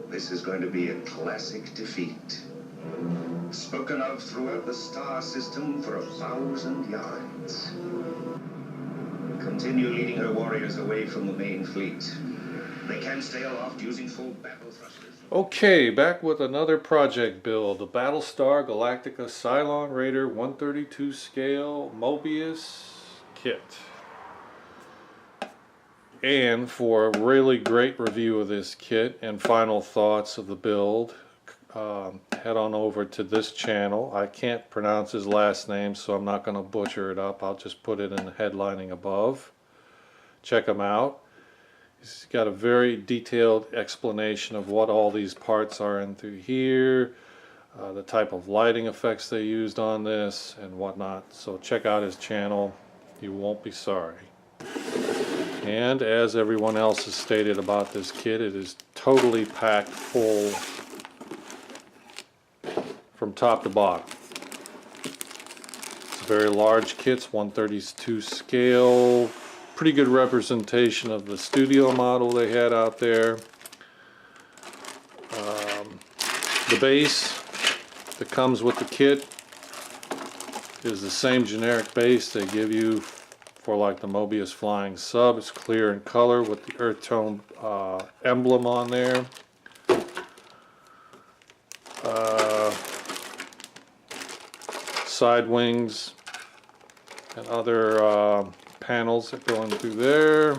This is going to be a classic defeat. Spoken of throughout the star system for 1,000 yards. Continue leading her warriors away from the main fleet. They can stay aloft using full battle thrusters. Okay, back with another project build. The Battlestar Galactica Cylon Raider 132 scale Mobius kit. And for a really great review of this kit and final thoughts of the build, head on over to this channel. I can't pronounce his last name, so I'm not going to butcher it up. I'll just put it in the headlining above. Check him out. He's got a very detailed explanation of what all these parts are in through here, the type of lighting effects they used on this, and whatnot. So check out his channel. You won't be sorry. And as everyone else has stated about this kit, it is totally packed full from top to bottom. It's a very large kit, it's 132 scale, pretty good representation of the studio model they had out there. The base that comes with the kit is the same generic base they give you for like the Mobius flying sub. It's clear in color with the earth tone emblem on there. Side wings and other panels that go in through there.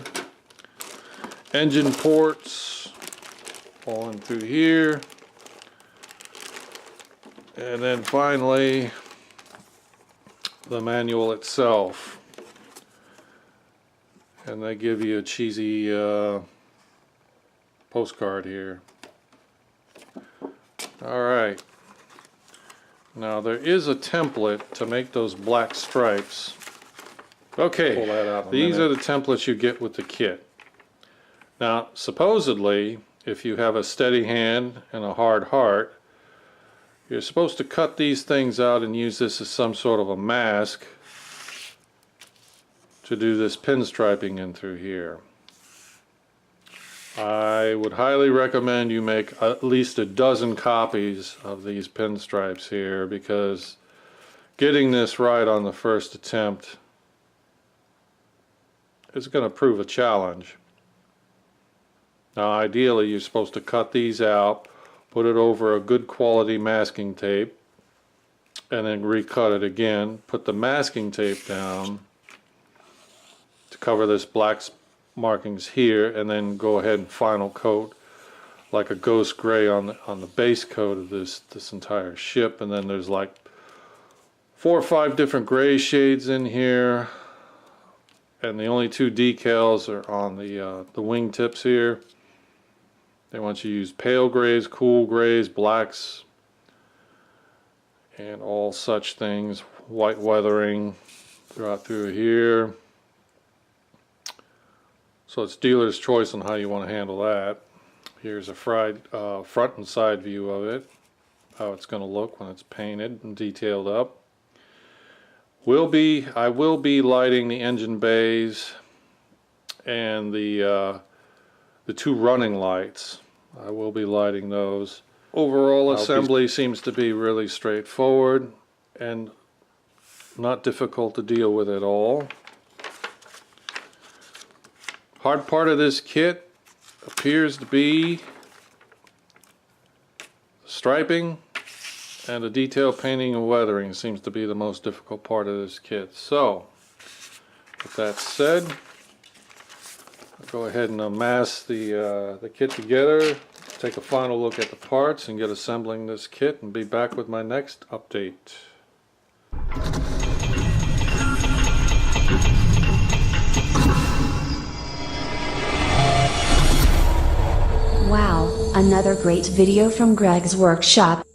Engine ports all in through here. And then finally the manual itself. And they give you a cheesy postcard here. Alright. Now there is a template to make those black stripes. Okay, pull that out these are the templates you get with the kit. Now supposedly, if you have a steady hand and a hard heart, you're supposed to cut these things out and use this as some sort of a mask to do this pinstriping in through here. I would highly recommend you make at least a dozen copies of these pinstripes here, because getting this right on the first attempt is going to prove a challenge. Now ideally you're supposed to cut these out, put it over a good quality masking tape, and then recut it again, put the masking tape down to cover this black markings here, and then go ahead and final coat like a ghost gray on the base coat of this entire ship. And then there's like 4 or 5 different gray shades in here, and the only 2 decals are on the wing tips here. They want you to use pale grays, cool grays, blacks, and all such things. White weathering throughout through here. So it's dealer's choice on how you want to handle that. Here's a front and side view of it, how it's going to look when it's painted and detailed up. I will be lighting the engine bays and the 2 running lights. I will be lighting those. Overall assembly seems to be really straightforward and not difficult to deal with at all. Hard part of this kit appears to be striping, and the detail painting and weathering seems to be the most difficult part of this kit. So, with that said, I'll go ahead and amass the kit together, take a final look at the parts, and get assembling this kit, and be back with my next update. Wow, another great video from Greg's workshop.